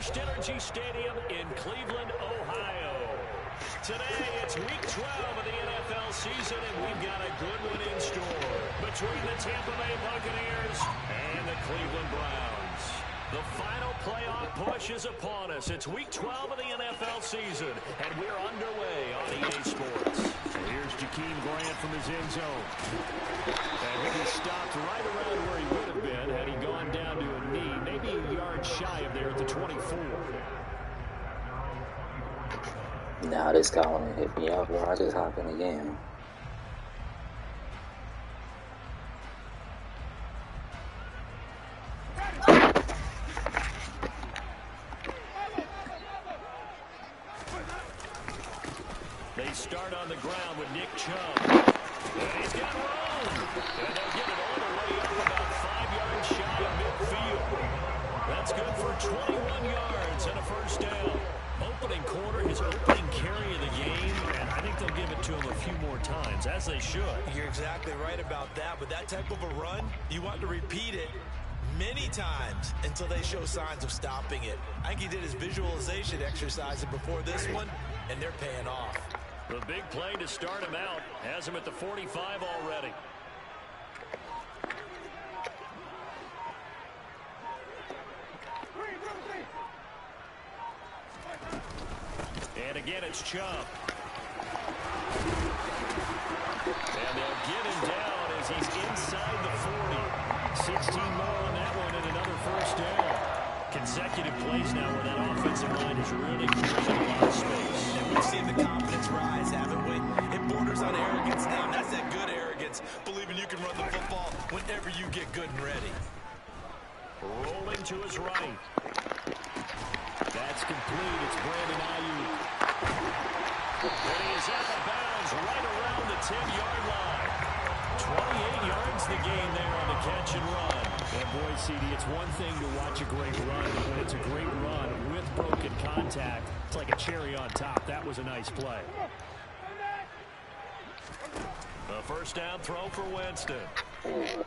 FirstEnergy Stadium in Cleveland, Ohio. Today, it's week 12 of the NFL season, and we've got a good one in store between the Tampa Bay Buccaneers and the Cleveland Browns. The final playoff push is upon us. It's week 12 of the NFL season, and we're underway on EA Sports. Here's Jakeem Grant from his end zone. And he stopped right around where he would have been had he gone down to a knee, maybe a yard shy of there at the 24. Now this guy want to hit me up, bro. I just hop in the game. They start on the ground with Nick Chubb. And he's got room. And they'll get it all the way up about 5 yards shy of midfield. That's good for 21 yards and a first down. Opening quarter, his opening carry of the game, and I think they'll give it to him a few more times, as they should. You're exactly right about that. With that type of a run, you want to repeat it many times until they show signs of stopping it. I think he did his visualization exercise before this one, and they're paying off. The big play to start him out has him at the 45 already. And again, it's Chubb. And they'll get him down as he's inside the 40. 16 more on that one and another first down. Consecutive plays now where that offensive line is really creating a lot of space. And we've seen the confidence rise, haven't we? It borders on arrogance now. That's that good arrogance, believing you can run the football whenever you get good and ready. Rolling to his right. That's complete. It's Brandon Ayuk. And he is out of bounds right around the 10-yard line. 28 yards the gain there on the catch and run. And boy, CD, it's one thing to watch a great run, but when it's a great run with broken contact, it's like a cherry on top. That was a nice play. A first down throw for Winston. And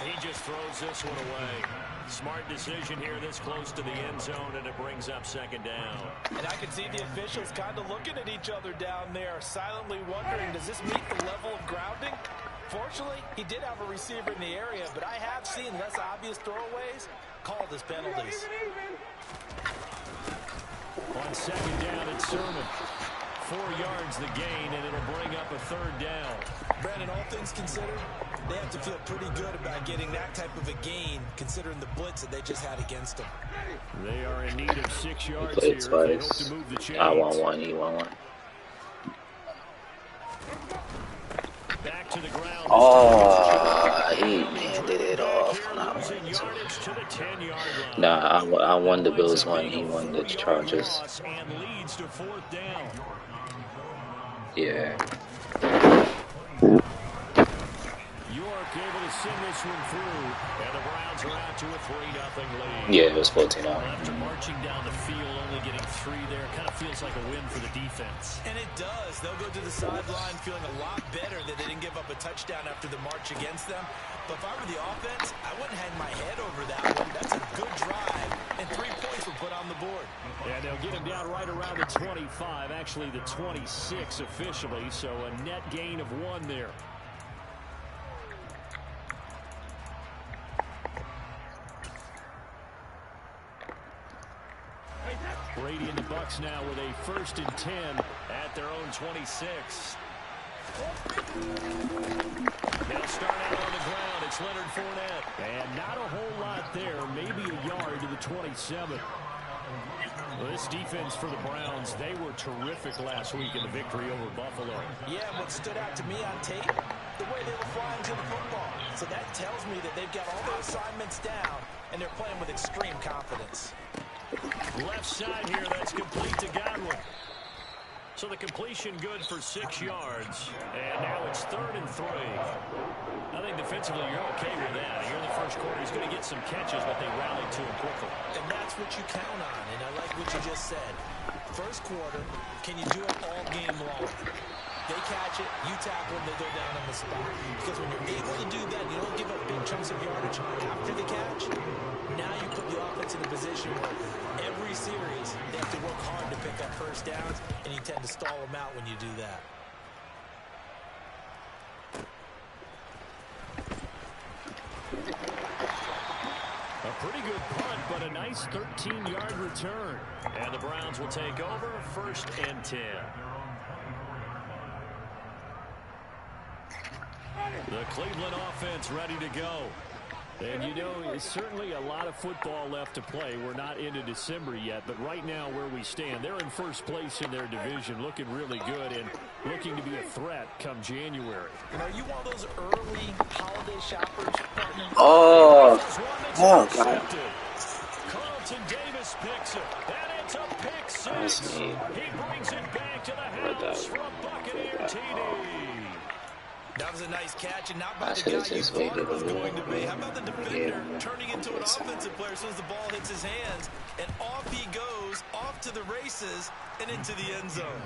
he just throws this one away. Smart decision here this close to the end zone, and it brings up second down. And I can see the officials kind of looking at each other down there, silently wondering, does this meet the level of grounding? Fortunately, he did have a receiver in the area, but I have seen less obvious throwaways called as penalties. On second down, it's Sermon. 4 yards the gain, and it'll bring up a third down. Brandon, all things considered, they have to feel pretty good about getting that type of a gain, considering the blitz that they just had against them. They are in need of 6 yards He here. played They hope twice. to move the chains. I want one, he want one. Back to the ground. Oh, he handed it off on that one. To the 10-yard line. Nah, I won the Bills one, he won the Chargers. And leads to fourth down. Yeah. York able to send this one through, and the Browns are out to a 3-0 lead. Yeah, it was 14 out. After marching down the field, only getting 3 there, kind of feels like a win for the defense. And it does. They'll go to the sideline feeling a lot better that they didn't give up a touchdown after the march against them. But if I were the offense, I wouldn't hang my head over that one. That's a good drive, and 3 points were put on the board. And they'll get him down right around the 25, actually the 26 officially, so a net gain of 1 there. Brady and the Bucs now with a 1st and 10 at their own 26. They'll start out on the ground. It's Leonard Fournette. And not a whole lot there. Maybe a yard to the 27. Well, this defense for the Browns, they were terrific last week in the victory over Buffalo. Yeah, what stood out to me on tape, the way they were flying to the football. So that tells me that they've got all their assignments down, and they're playing with extreme confidence. Left side here, that's complete to Godwin. So the completion good for 6 yards. And now it's 3rd and 3. I think defensively you're okay with that. Here in the first quarter, he's going to get some catches, but they rallied to him quickly. And that's what you count on, and I like what you just said. First quarter, can you do it all game long? They catch it, you tackle them, they go down on the spot. Because when you're able to do that, you don't give up big chunks of yardage after the catch, first downs, and you tend to stall them out when you do that. A pretty good punt, but a nice 13-yard return. And the Browns will take over 1st and 10. The Cleveland offense ready to go. And, you know, it's certainly a lot of football left to play. We're not into December yet, but right now where we stand, they're in first place in their division, looking really good and looking to be a threat come January. And are you one of those early holiday shoppers, partner? Oh, God. Carlton Davis picks it, and it's a pick six. He brings it back to the house from Buccaneer TD. That was a nice catch, and not by the guy you thought it was going to be. How about the defender turning into an offensive player as soon as the ball hits his hands, and off he goes, off to the races, and into the end zone.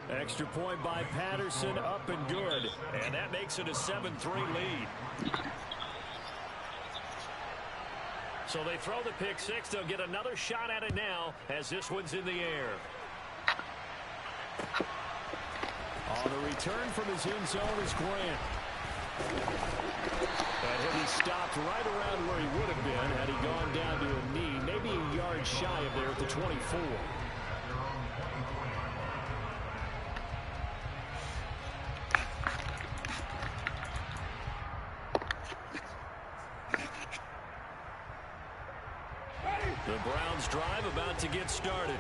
Extra point by Patterson, up and good, and that makes it a 7-3 lead. So they throw the pick six. They'll get another shot at it now as this one's in the air. On the return from his end zone is Grant. And he'll be stopped right around where he would have been had he gone down to a knee, maybe a yard shy of there at the 24. The Browns drive about to get started.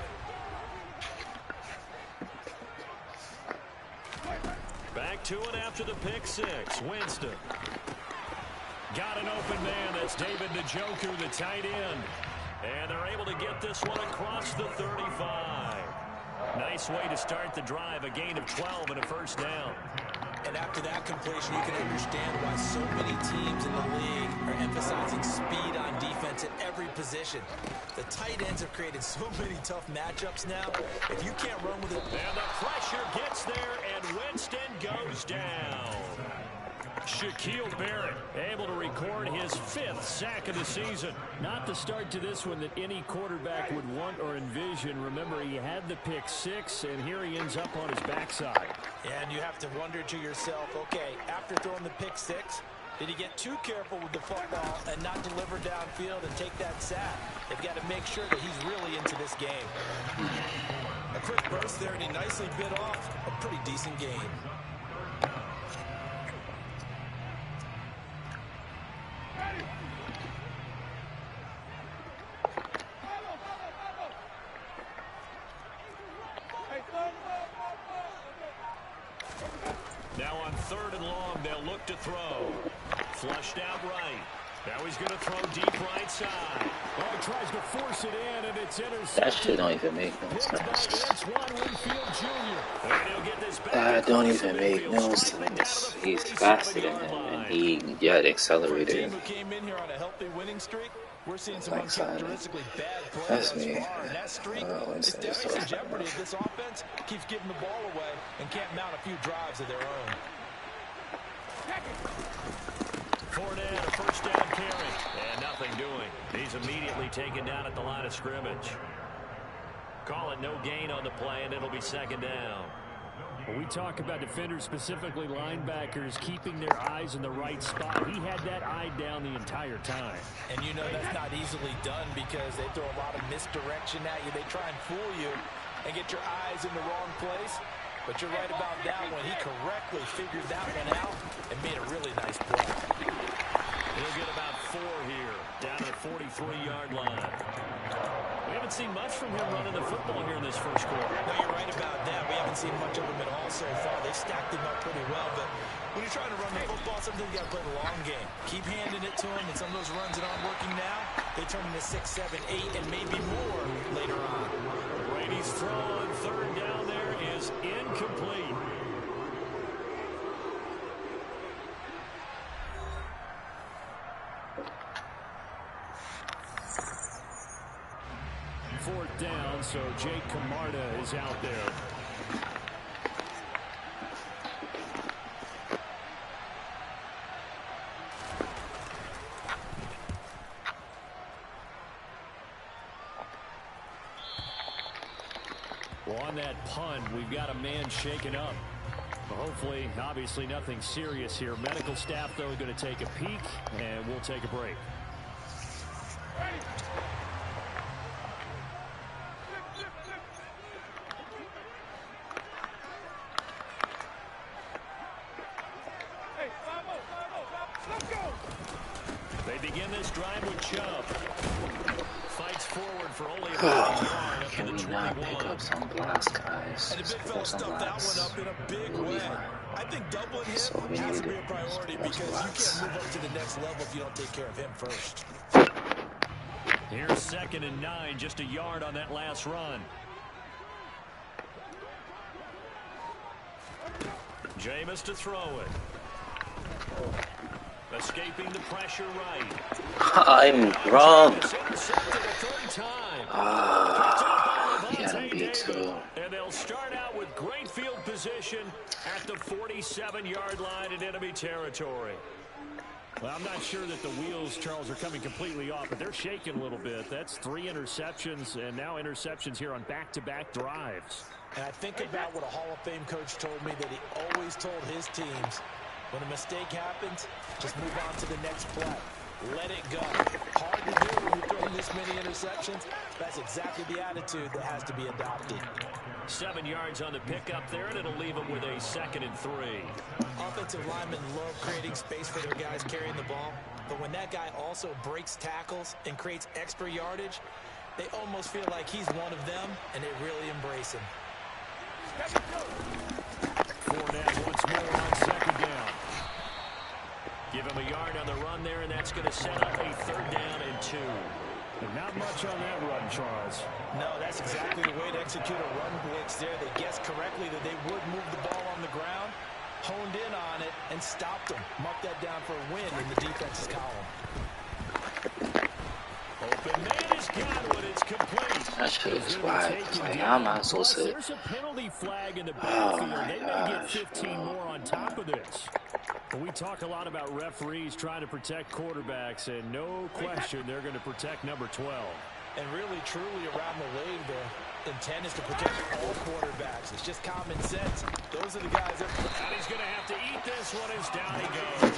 Back to it after the pick six. Winston. Got an open man. That's David Njoku, the tight end. And they're able to get this one across the 35. Nice way to start the drive. A gain of 12 and a first down. And after that completion, you can understand why so many teams in the league are emphasizing speed on defense at every position. The tight ends have created so many tough matchups now. If you can't run with it. And the pressure gets there, and Winston goes down. Shaquille Barrett able to record his 5th sack of the season. Not the start to this one that any quarterback would want or envision. Remember, he had the pick six, and here he ends up on his backside. And you have to wonder to yourself, okay, after throwing the pick six, did he get too careful with the football and not deliver downfield and take that sack? They've got to make sure that he's really into this game. A quick burst there, and he nicely bit off a pretty decent game. Now on 3rd and long, they'll look to throw. Flushed out right. Now he's going to throw deep right side. Oh, he tries to force it in, and it's intercepted. That shit don't even make no sense. That don't even make no sense. He's faster than him, and he yet accelerated. Came in here on a healthy winning streak. We're seeing some uncharacteristically bad play That's me. and that streak is definitely in jeopardy if this offense keeps giving the ball away and can't mount a few drives of their own. Fournette, a first down carry, and nothing doing. He's immediately taken down at the line of scrimmage. Call it no gain on the play, and it'll be 2nd down. When we talk about defenders, specifically linebackers, keeping their eyes in the right spot, he had that eye down the entire time. And you know that's not easily done because they throw a lot of misdirection at you. They try and fool you and get your eyes in the wrong place. But you're right about that one. He correctly figured that one out and made a really nice play. He'll get about 4 here, down to the 43-yard line. We haven't seen much from him running the football here in this first quarter. No, you're right about that. We haven't seen much of him at all so far. They stacked him up pretty well, but when you're trying to run the football, sometimes you got to play the long game. Keep handing it to him, and some of those runs that aren't working now, they turn into 6, 7, 8, and maybe more later on. Brady's throw on 3rd down there is incomplete. Fourth down, so Jake Camarda is out there. Well, on that punt, we've got a man shaken up. Well, hopefully, obviously, nothing serious here. Medical staff, though, are going to take a peek, and we'll take a break. They begin this drive with Chubb. Fights forward for only a yard. Can we not pick up some blocks, guys? And the big fella stuffed that one up in a big way. I think doubling him has to be a priority because you can't move up to the next level if you don't take care of him first. Here's 2nd and 9, just a yard on that last run. Jameis to throw it. Escaping the pressure right. I'm wrong. Yeah, me too. And they'll start out with great field position at the 47-yard line in enemy territory. Well, I'm not sure that the wheels, Charles, are coming completely off, but they're shaking a little bit. That's 3 interceptions, and now interceptions here on back-to-back drives. And I think about what a Hall of Fame coach told me that he always told his teams, when a mistake happens, just move on to the next play. Let it go. Hard to do when you're throwing this many interceptions. That's exactly the attitude that has to be adopted. 7 yards on the pickup there, and it'll leave them with a 2nd and 3. Offensive linemen love creating space for their guys carrying the ball, but when that guy also breaks tackles and creates extra yardage, they almost feel like he's one of them, and they really embrace him. Fournette once more on 2nd down. Give him a yard on the run there, and that's going to set up a 3rd down and 2. And not much on that run, Charles. No, that's exactly the way to execute a run blitz there. They guessed correctly that they would move the ball on the ground, honed in on it, and stopped them. Mark that down for a win in the defense's column. Open man is Godwin. It's complete. That shit is wide. Like, I'm not supposed to. There's a penalty flag in the backfield. They may get 15 more on top of this. We talk a lot about referees trying to protect quarterbacks, and no question they're going to protect number 12. And really, truly, around the league, the intent is to protect all quarterbacks. It's just common sense. Those are the guys that... And he's going to have to eat this one as down he goes.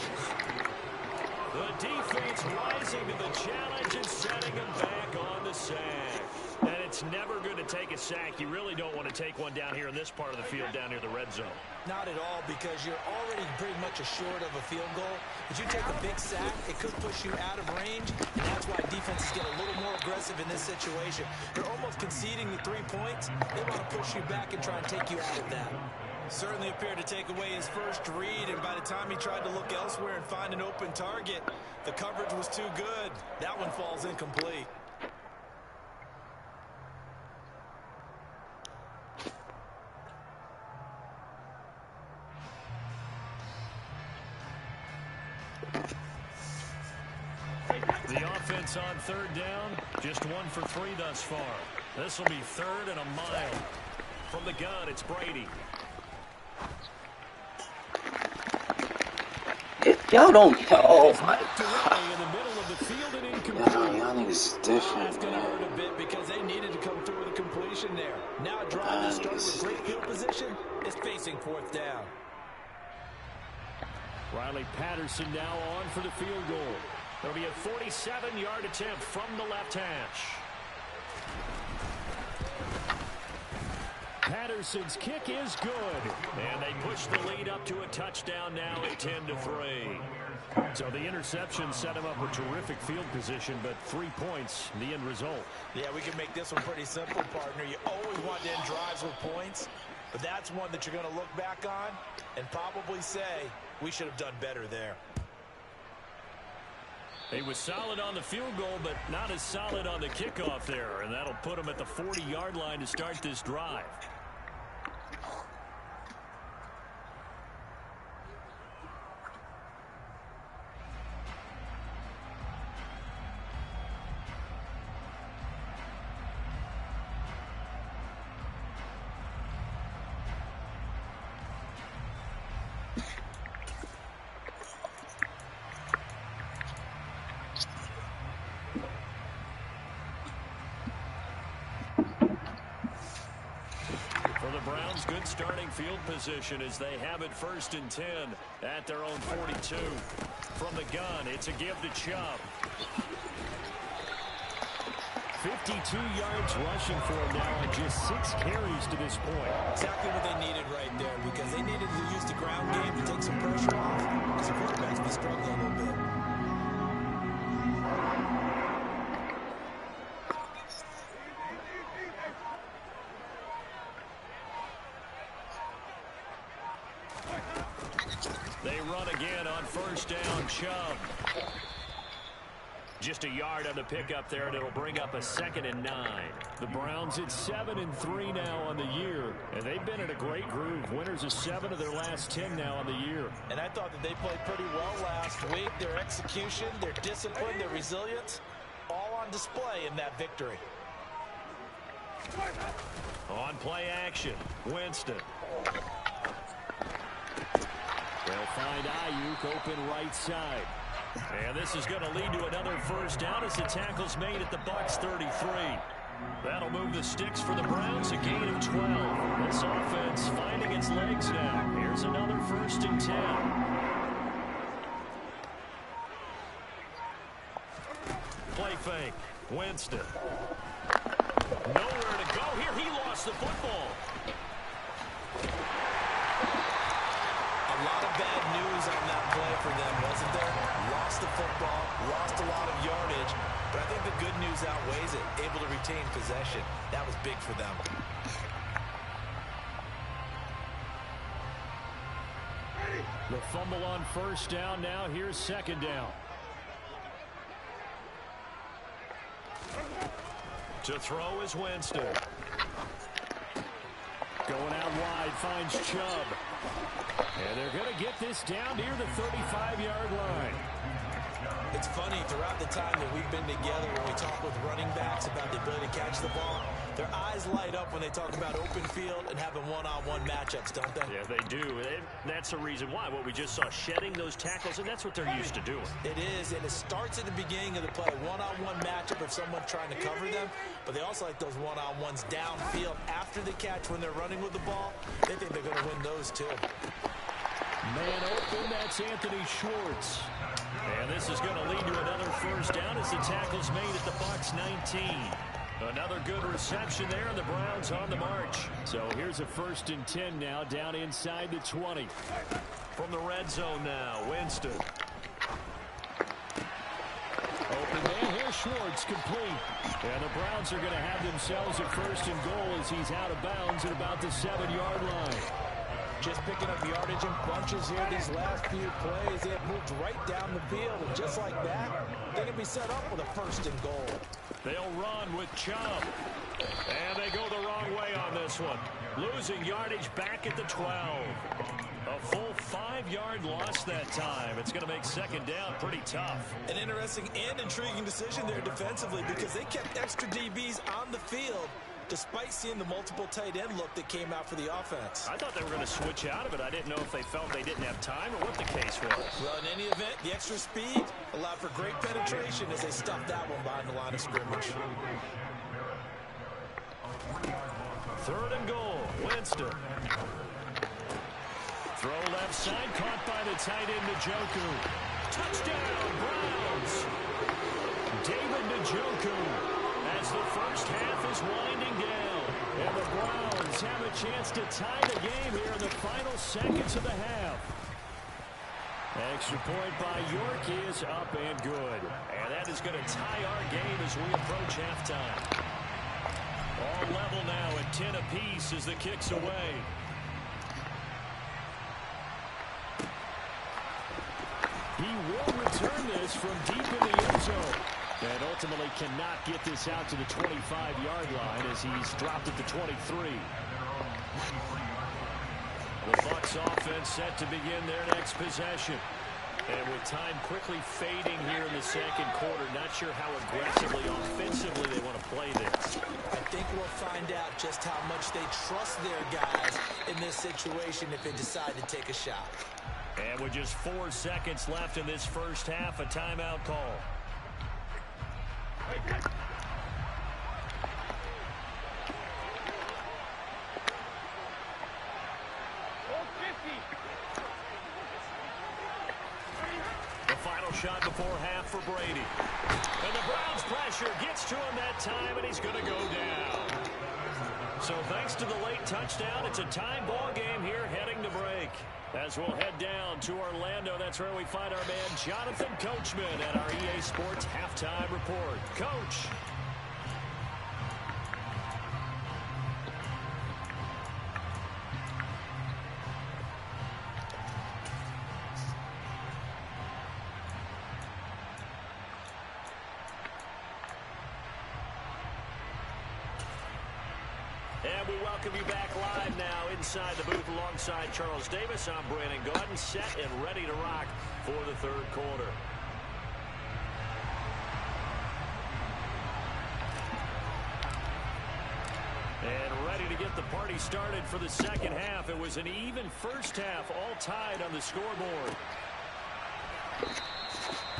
The defense rising to the challenge and setting him back on the sack. And it's never going to take a sack. You really don't want to take one down here in this part of the field, down near the red zone. Not at all, because you're already pretty much assured of a field goal. If you take a big sack, it could push you out of range, and that's why defenses get a little more aggressive in this situation. They're almost conceding the 3 points. They want to push you back and try and take you out of that. Certainly appeared to take away his first read, and by the time he tried to look elsewhere and find an open target, the coverage was too good. That one falls incomplete. The offense on 3rd down, just 1 for 3 thus far. This will be 3rd and a mile. From the gun, it's Brady. Y'all don't. Oh my God. In the middle of the field and y'all niggas different, That's going to hurt a bit because they needed to come through with a completion there. Now a drive that started with great field position is facing 4th down. Riley Patterson now on for the field goal. There'll be a 47-yard attempt from the left hash. Patterson's kick is good. And they push the lead up to a touchdown now at 10-3. So the interception set him up with terrific field position, but 3 points, the end result. Yeah, we can make this one pretty simple, partner. You always want to end drives with points, but that's one that you're going to look back on and probably say, we should have done better there. He was solid on the field goal, but not as solid on the kickoff there, and that'll put him at the 40-yard line to start this drive. Browns good starting field position as they have it 1st and 10 at their own 42. From the gun, it's a give to Chubb. 52 yards rushing for him now and just 6 carries to this point. Exactly what they needed right there, because they needed to use the ground game to take some pressure off, because the quarterback's been struggling a little bit. They run again on 1st down. Chubb. Just a yard on the pickup there, and it'll bring up a 2nd and 9. The Browns at 7-3 now on the year, and they've been in a great groove. Winners of 7 of their last 10 now on the year. And I thought that they played pretty well last week. Their execution, their discipline, their resilience, all on display in that victory. On play action, Winston. They'll find Ayuk open right side. And this is going to lead to another 1st down as the tackle's made at the Bucs 33. That'll move the sticks for the Browns, a gain of 12. This offense finding its legs now. Here's another 1st and 10. Play fake, Winston. Nowhere to go here. He lost the football. A lot of bad news on that play for them, wasn't there? Lost the football, lost a lot of yardage, but I think the good news outweighs it. Able to retain possession. That was big for them. The fumble on 1st down now. Here's 2nd down. To throw is Winston. Going out wide, finds Chubb. And they're going to get this down near the 35-yard line. It's funny, throughout the time that we've been together, when we talk with running backs about the ability to catch the ball, their eyes light up when they talk about open field and having one-on-one matchups, don't they? Yeah, they do. And that's the reason why. What we just saw, shedding those tackles, and that's what they're used to doing. It is, and it starts at the beginning of the play. One-on-one matchup if someone's trying to cover them, but they also like those one-on-ones downfield after the catch when they're running with the ball. They think they're going to win those, too. Man open, that's Anthony Schwartz. And this is going to lead to another 1st down as the tackle's made at the Bucs 19. Another good reception there, and the Browns on the march. So here's a 1st and 10 now, down inside the 20. From the red zone now, Winston. Open man, here's Schwartz, complete. And the Browns are going to have themselves a 1st and goal as he's out of bounds at about the 7-yard line. Just picking up yardage in bunches here these last few plays. They have moved right down the field, and just like that, they're going to be set up with a 1st and goal. They'll run with Chubb. And they go the wrong way on this one. Losing yardage back at the 12. A full 5-yard loss that time. It's going to make 2nd down pretty tough. An interesting and intriguing decision there defensively, because they kept extra DBs on the field despite seeing the multiple tight end look that came out for the offense. I thought they were going to switch out of it. I didn't know if they felt they didn't have time or what the case was. Well, in any event, the extra speed allowed for great penetration as they stuffed that one behind the line of scrimmage. 3rd and goal, Winston. Throw left side, caught by the tight end, Njoku. Touchdown, Browns! David Njoku. As the 1st half is winding down. And the Browns have a chance to tie the game here in the final seconds of the half. Extra point by York is up and good. And that is going to tie our game as we approach halftime. All level now at 10 apiece as the kick's away. He will return this from deep in the end zone. And ultimately cannot get this out to the 25-yard line as he's dropped at the 23. The Bucs offense set to begin their next possession. And with time quickly fading here in the 2nd quarter, not sure how aggressively, offensively they want to play this. I think we'll find out just how much they trust their guys in this situation if they decide to take a shot. And with just 4 seconds left in this 1st half, a timeout call. shot before half for Brady. And the Browns' pressure gets to him that time, and he's going to go down. So thanks to the late touchdown, it's a tie ball game here heading to break. As we'll head down to Orlando, that's where we find our man Jonathan Coachman at our EA Sports Halftime Report. Coach. And we welcome you back live now inside the booth alongside Charles Davis. I'm Brandon Gaudin, set and ready to rock for the third quarter. And ready to get the party started for the second half. It was an even first half, all tied on the scoreboard.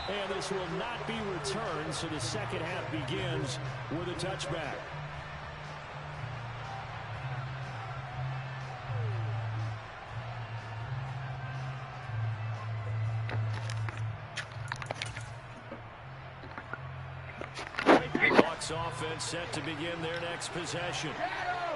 And this will not be returned, so the second half begins with a touchback. Offense set to begin their next possession.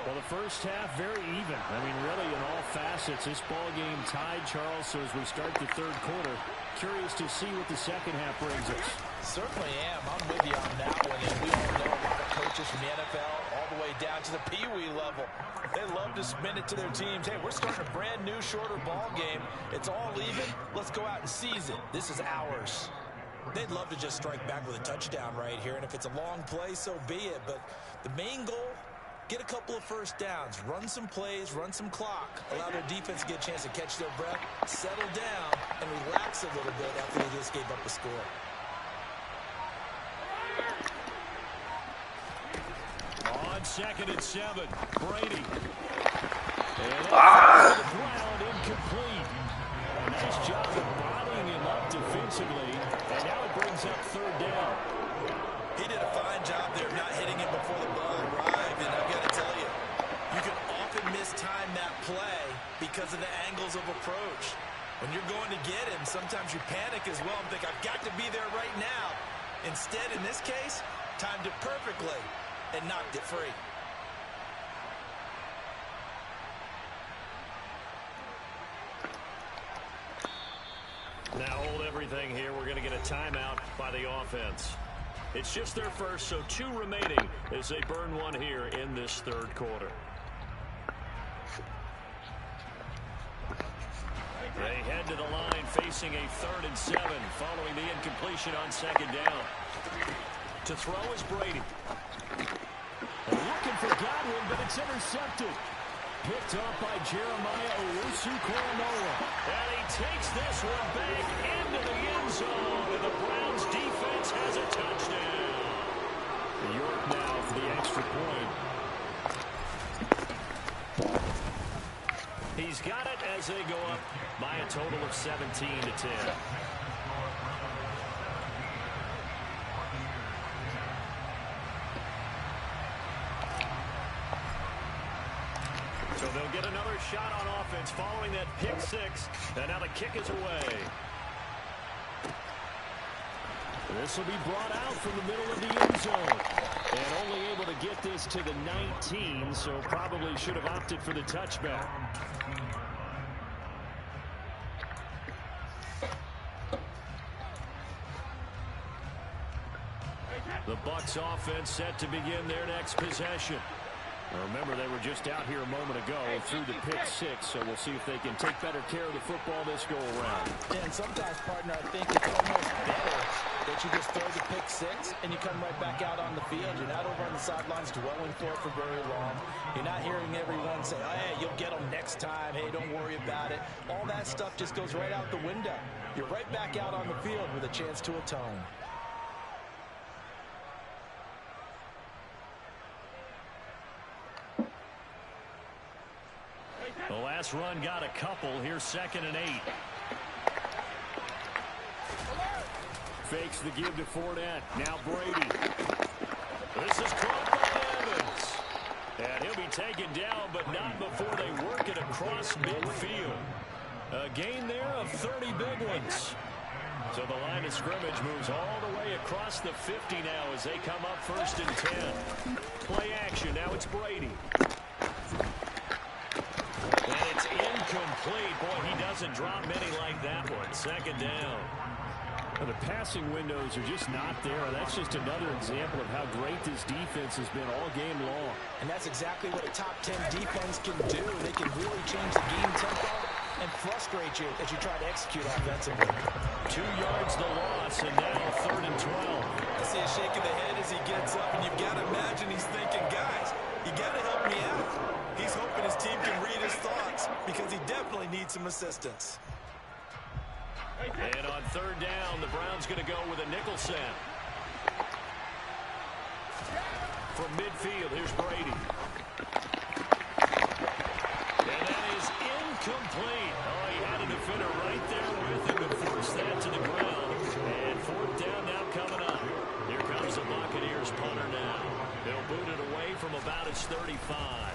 Well, the first half very even. I mean, really in all facets, this ball game tied, Charles. So as we start the third quarter, curious to see what the second half brings us. Certainly am. I'm with you on that one. And we all know a lot of coaches from the NFL all the way down to the Pee-wee level. They love to spin it to their teams. Hey, we're starting a brand new, shorter ball game. It's all even. Let's go out and seize it. This is ours. They'd love to just strike back with a touchdown right here, and if it's a long play, so be it. But the main goal, get a couple of first downs, run some plays, run some clock, allow their defense to get a chance to catch their breath, settle down, and relax a little bit after they just gave up a score. On 2nd and 7, Brady. And the ground incomplete. A nice job of bodying him up defensively, and now it brings up third down. He did a fine job there of not hitting him before the ball arrived, and I've got to tell you, you can often mistime that play because of the angles of approach. When you're going to get him, sometimes you panic as well and think, I've got to be there right now. Instead, in this case, timed it perfectly and knocked it free. Now hold everything here. We're going to get a timeout by the offense. It's just their first, so 2 remaining as they burn one here in this third quarter. They head to the line facing a 3rd and 7 following the incompletion on 2nd down. To throw is Brady. And looking for Godwin, but it's intercepted. Picked up by Jeremiah Owusu-Koramoah. And he takes this one back into the end zone. And the Browns defense has a touchdown. York now for the extra point. He's got it as they go up by a total of 17-10. So they'll get another shot on offense following that pick 6. And now the kick is away. This will be brought out from the middle of the end zone. And only able to get this to the 19, so probably should have opted for the touchback. The Bucs offense set to begin their next possession. Now remember, they were just out here a moment ago through the pick 6, so we'll see if they can take better care of the football this go around. And sometimes, partner, I think it's almost better that you just throw the pick 6 and you come right back out on the field. You're not over on the sidelines dwelling for it for very long. You're not hearing everyone say, oh, hey, you'll get them next time. Hey, don't worry about it. All that stuff just goes right out the window. You're right back out on the field with a chance to atone. The last run got a couple. Here's 2nd and 8. Fakes the give to Fournette. Now Brady. This is caught by Evans. And he'll be taken down, but not before they work it across midfield. A gain there of 30 big ones. So the line of scrimmage moves all the way across the 50 now as they come up 1st and 10. Play action. Now it's Brady. And it's incomplete. Boy, he doesn't drop many like that one. 2nd down. Well, the passing windows are just not there. That's just another example of how great this defense has been all game long. And that's exactly what a top 10 defense can do. They can really change the game tempo and frustrate you as you try to execute offensively. 2 yards the loss, and now 3rd and 12. I see a shake of the head as he gets up, and you've got to imagine he's thinking, guys, you got to help me out. He's hoping his team can read his thoughts because he definitely needs some assistance. And on 3rd down, the Browns going to go with a nickel set. From midfield, here's Brady. And that is incomplete. Oh, he had a defender right there with him to force that to the ground. And 4th down now coming up. Here comes the Buccaneers punter now. They'll boot it away from about his 35.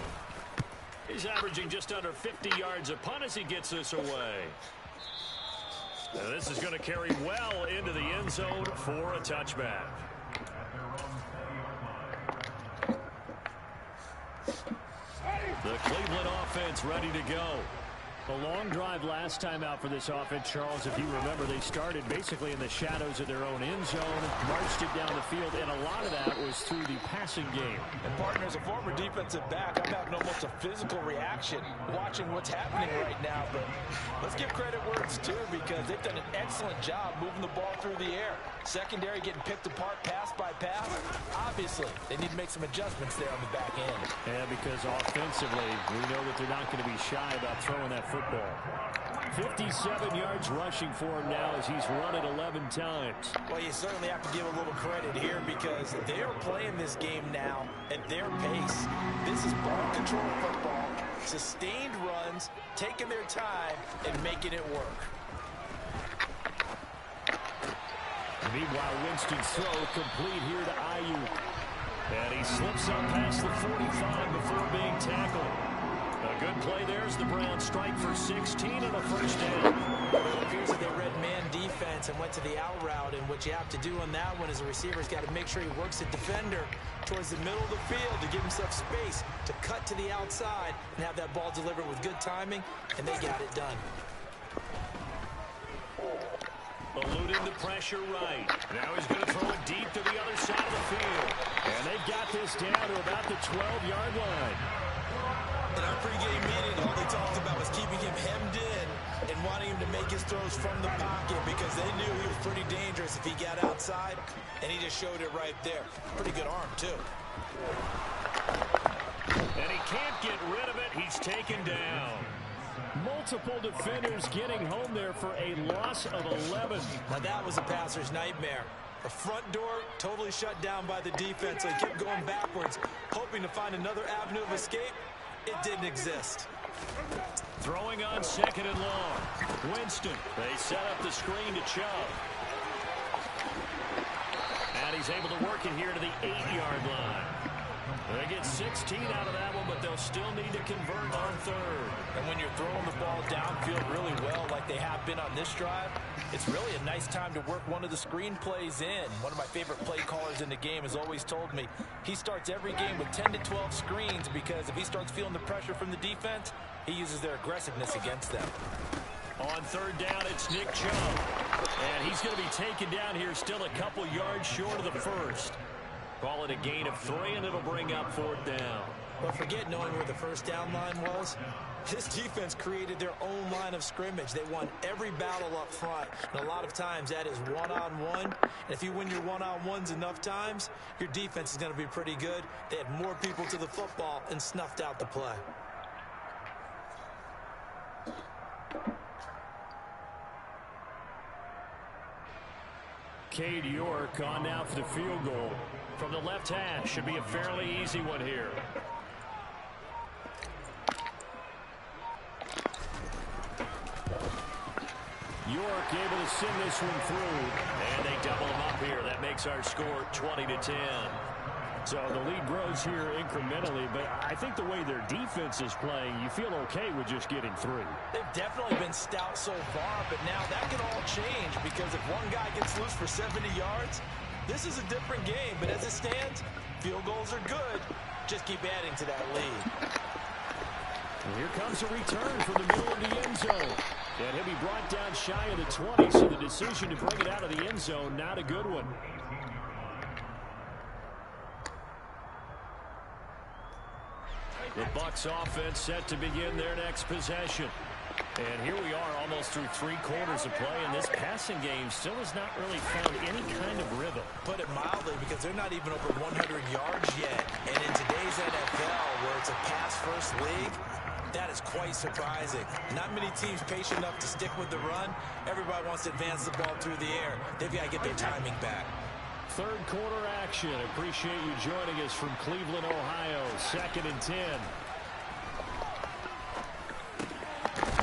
He's averaging just under 50 yards a punt as he gets this away. Now this is going to carry well into the end zone for a touchback. The Cleveland offense ready to go. A long drive last time out for this offense, Charles. If you remember, they started basically in the shadows of their own end zone, marched it down the field, and a lot of that was through the passing game. And partner, as a former defensive back, I'm having almost a physical reaction watching what's happening right now. But let's give credit where it's due because they've done an excellent job moving the ball through the air. Secondary getting picked apart pass by pass. Obviously, they need to make some adjustments there on the back end. Yeah, because offensively, we know that they're not going to be shy about throwing that football. 57 yards rushing for him now as he's run it 11 times. Well, you certainly have to give a little credit here because they are playing this game now at their pace. This is ball control football, sustained runs, taking their time, and making it work. Meanwhile, Winston's throw complete here to Ayuk. And he slips up past the 45 before being tackled. A good play there as the Browns strike for 16 and a 1st down. It appears that they read man defense and went to the out route, and what you have to do on that one is the receiver's got to make sure he works the defender towards the middle of the field to give himself space to cut to the outside and have that ball delivered with good timing, and they got it done. Eluding the pressure right. Now he's going to throw it deep to the other side of the field. And they've got this down to about the 12-yard line. In our pregame meeting, all they talked about was keeping him hemmed in and wanting him to make his throws from the pocket because they knew he was pretty dangerous if he got outside, and he just showed it right there. Pretty good arm, too. And he can't get rid of it. He's taken down. Multiple defenders getting home there for a loss of 11. Now that was a passer's nightmare. The front door totally shut down by the defense. They kept going backwards, hoping to find another avenue of escape. It didn't exist. Throwing on 2nd and long. Winston. They set up the screen to Chubb. And he's able to work it here to the 8-yard line. They get 16 out of that one, but they'll still need to convert on 3rd. And when you're throwing the ball downfield really well like they have been on this drive, it's really a nice time to work one of the screen plays in. One of my favorite play callers in the game has always told me he starts every game with 10 to 12 screens because if he starts feeling the pressure from the defense, he uses their aggressiveness against them. On 3rd down, it's Nick Chubb. And he's going to be taken down here still a couple yards short of the 1st. Call it a gain of 3, and it'll bring up 4th down. But forget knowing where the 1st down line was. This defense created their own line of scrimmage. They won every battle up front, and a lot of times that is one-on-one. And if you win your one-on-ones enough times, your defense is going to be pretty good. They had more people to the football and snuffed out the play. Cade York on now for the field goal. From the left hash, should be a fairly easy one here. York able to send this one through. And they double him up here. That makes our score 20-10. So the lead grows here incrementally, but I think the way their defense is playing, you feel okay with just getting 3. They've definitely been stout so far, but now that can all change because if one guy gets loose for 70 yards, this is a different game. But as it stands, field goals are good. Just keep adding to that lead. And here comes a return from the middle of the end zone. And he'll be brought down shy of the 20, so the decision to bring it out of the end zone, not a good one. The Bucs offense set to begin their next possession. And here we are almost through 3 quarters of play, and this passing game still has not really found any kind of rhythm. Put it mildly, because they're not even over 100 yards yet. And in today's NFL, where it's a pass-first league, that is quite surprising. Not many teams patient enough to stick with the run. Everybody wants to advance the ball through the air. They've got to get their timing back. Third quarter action. Appreciate you joining us from Cleveland, Ohio. 2nd and 10.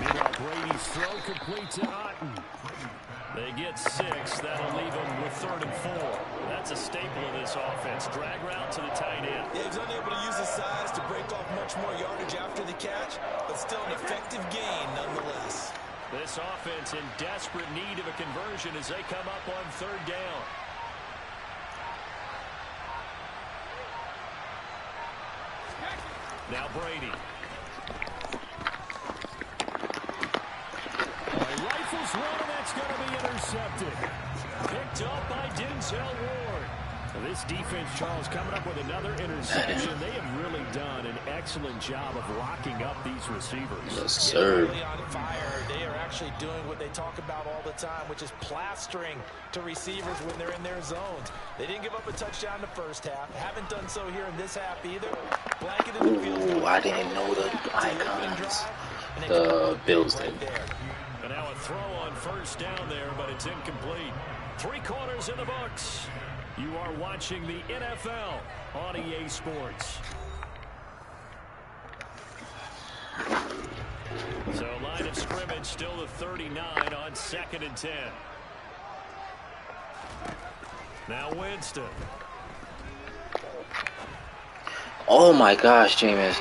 Meanwhile, Brady's throw complete to Otten. They get 6. That'll leave them with 3rd and 4. That's a staple of this offense. Drag route to the tight end. Yeah, he's unable to use his size to break off much more yardage after the catch, but still an effective gain nonetheless. This offense in desperate need of a conversion as they come up on 3rd down. Now Brady. He rifles one, and that's going to be intercepted. Picked up by Denzel Ward. Now this defense, Charles, coming up with another interception. They have really done an excellent job of locking up these receivers. Yes, sir. Really on fire. They are actually doing what they talk about all the time, which is plastering to receivers when they're in their zones. They didn't give up a touchdown in the first half. Haven't done so here in this half either. Blanketed the field. Ooh, I didn't know the icons. The Bills did. And now a throw on 1st down there, but it's incomplete. 3 quarters in the books. You are watching the NFL on EA Sports. So line of scrimmage still the 39 on 2nd and 10. Now Winston. Oh my gosh, Jameis.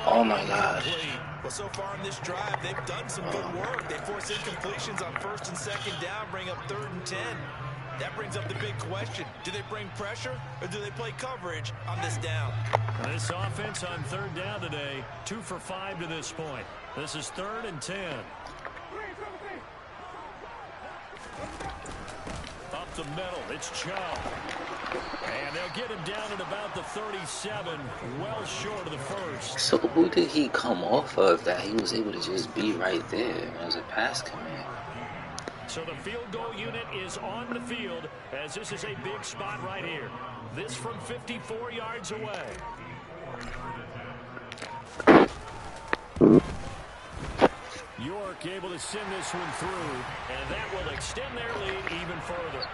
Oh my gosh. Well, so far in this drive, they've done some good work. They force incompletions on 1st and 2nd down, bring up 3rd and 10. That brings up the big question. Do they bring pressure or do they play coverage on this down? This offense on 3rd down today, 2 for 5 to this point. This is 3rd and 10. Up the middle, it's Chubb. And they'll get him down at about the 37, well short of the 1st. So who did he come off of that he was able to just be right there? It was a pass command. So the field goal unit is on the field as this is a big spot right here. This from 54 yards away. York able to send this one through, and that will extend their lead even further.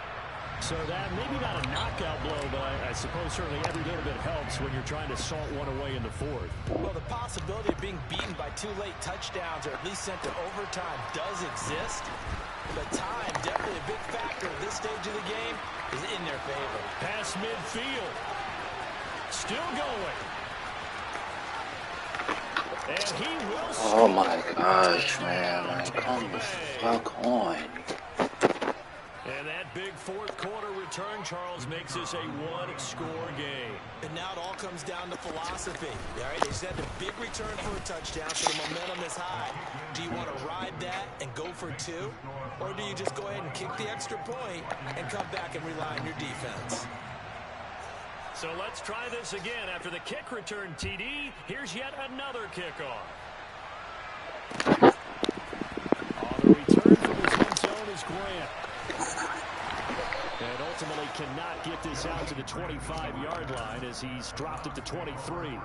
So that maybe not a knockout blow, but I suppose certainly every little bit helps when you're trying to salt one away in the 4th. Well, the possibility of being beaten by 2 late touchdowns or at least sent to overtime does exist. But time, definitely a big factor at this stage of the game, is in their favor. Pass midfield. Still going. And he will. Oh my gosh, man. Like, come the fuck on. And that big 4th quarter return, Charles, makes this a 1-score game. And now it all comes down to philosophy. All right, they sent a big return for a touchdown, so the momentum is high. Do you want to ride that and go for 2? Or do you just go ahead and kick the extra point and come back and rely on your defense? So let's try this again. After the kick return TD, here's yet another kickoff. On the return from his end zone is Grant. And ultimately cannot get this out to the 25-yard line as he's dropped it to 23.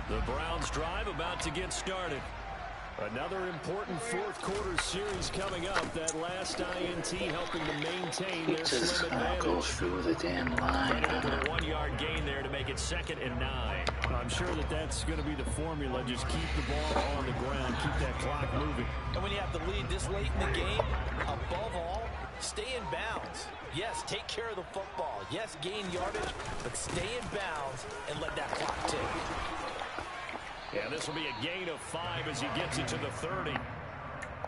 The Browns drive about to get started. Another important fourth quarter series coming up. That last INT helping to maintain their slim advantage. Go through the damn line. With a 1-yard gain there to make it 2nd and 9. I'm sure that's going to be the formula. Just keep the ball on the ground. Keep that clock moving. And when you have the lead this late in the game, above all, stay in bounds. Yes, take care of the football. Yes, gain yardage, but stay in bounds and let that clock tick. Yeah, this will be a gain of 5 as he gets it to the 30.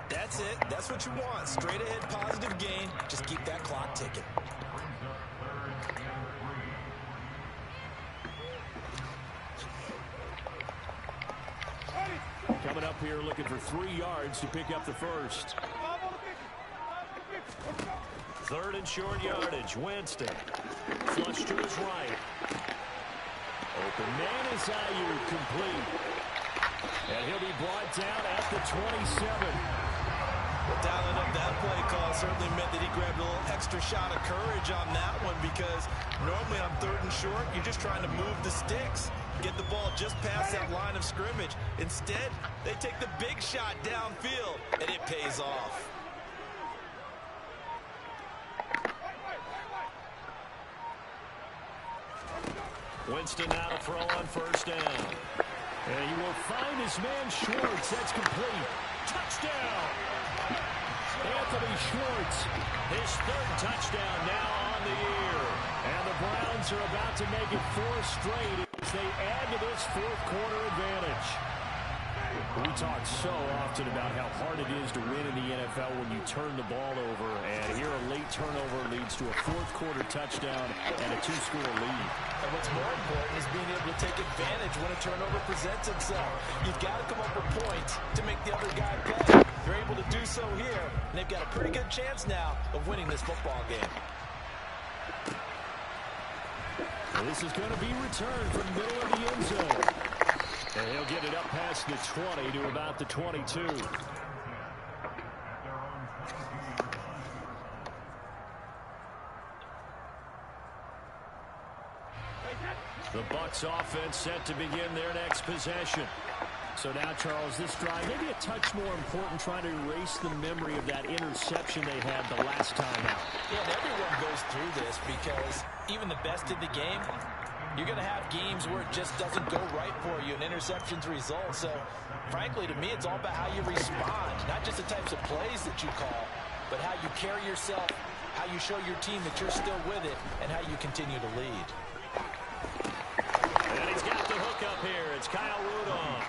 That's it. That's what you want. Straight ahead positive gain. Just keep that clock ticking. Coming up here looking for 3 yards to pick up the first. 3rd and short yardage. Winston. Flush to his right. Open man is Ayuk, complete. And he'll be brought down at the 27. Dialing up that play call certainly meant that he grabbed a little extra shot of courage on that one, because normally on 3rd and short, you're just trying to move the sticks, get the ball just past that line of scrimmage. Instead, they take the big shot downfield, and it pays off. Winston now to throw on 1st down. And he will find his man Schwartz. That's complete. Touchdown! Anthony Schwartz, his 3rd touchdown now on the year. And the Browns are about to make it 4 straight as they add to this 4th quarter advantage. We talk so often about how hard it is to win in the NFL when you turn the ball over, and here a late turnover leads to a 4th quarter touchdown and a 2-score lead. And what's more important is being able to take advantage when a turnover presents itself. You've got to come up with points to make the other guy pay. They're able to do so here, and they've got a pretty good chance now of winning this football game. And this is going to be returned from the middle of the end zone. And he'll get it up past the 20 to about the 22. The Bucs offense set to begin their next possession. So now, Charles, this drive maybe a touch more important, trying to erase the memory of that interception they had the last time out. Yeah, and everyone goes through this, because even the best in the game, you're going to have games where it just doesn't go right for you, and interceptions result. So, frankly, to me, it's all about how you respond, not just the types of plays that you call, but how you carry yourself, how you show your team that you're still with it, and how you continue to lead. And he's got the hook up here. It's Kyle Rudolph.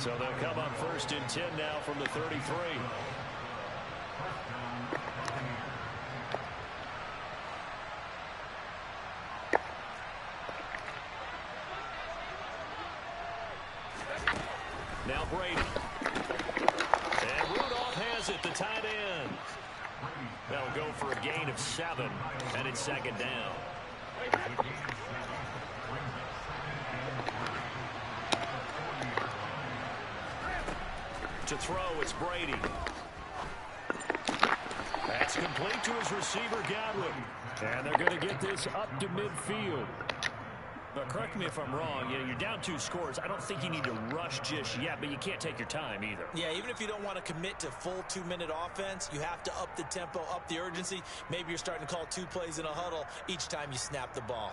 So they'll come up 1st and 10 now from the 33. Now Brady. And Rudolph has it, the tight end. That'll go for a gain of 7, and it's 2nd down. To throw, it's Brady. That's complete to his receiver, Godwin. And they're going to get this up to midfield. But correct me if I'm wrong, you're down 2 scores. I don't think you need to rush just yet, but you can't take your time either. Yeah, even if you don't want to commit to full 2-minute offense, you have to up the tempo, up the urgency. Maybe you're starting to call 2 plays in a huddle each time you snap the ball.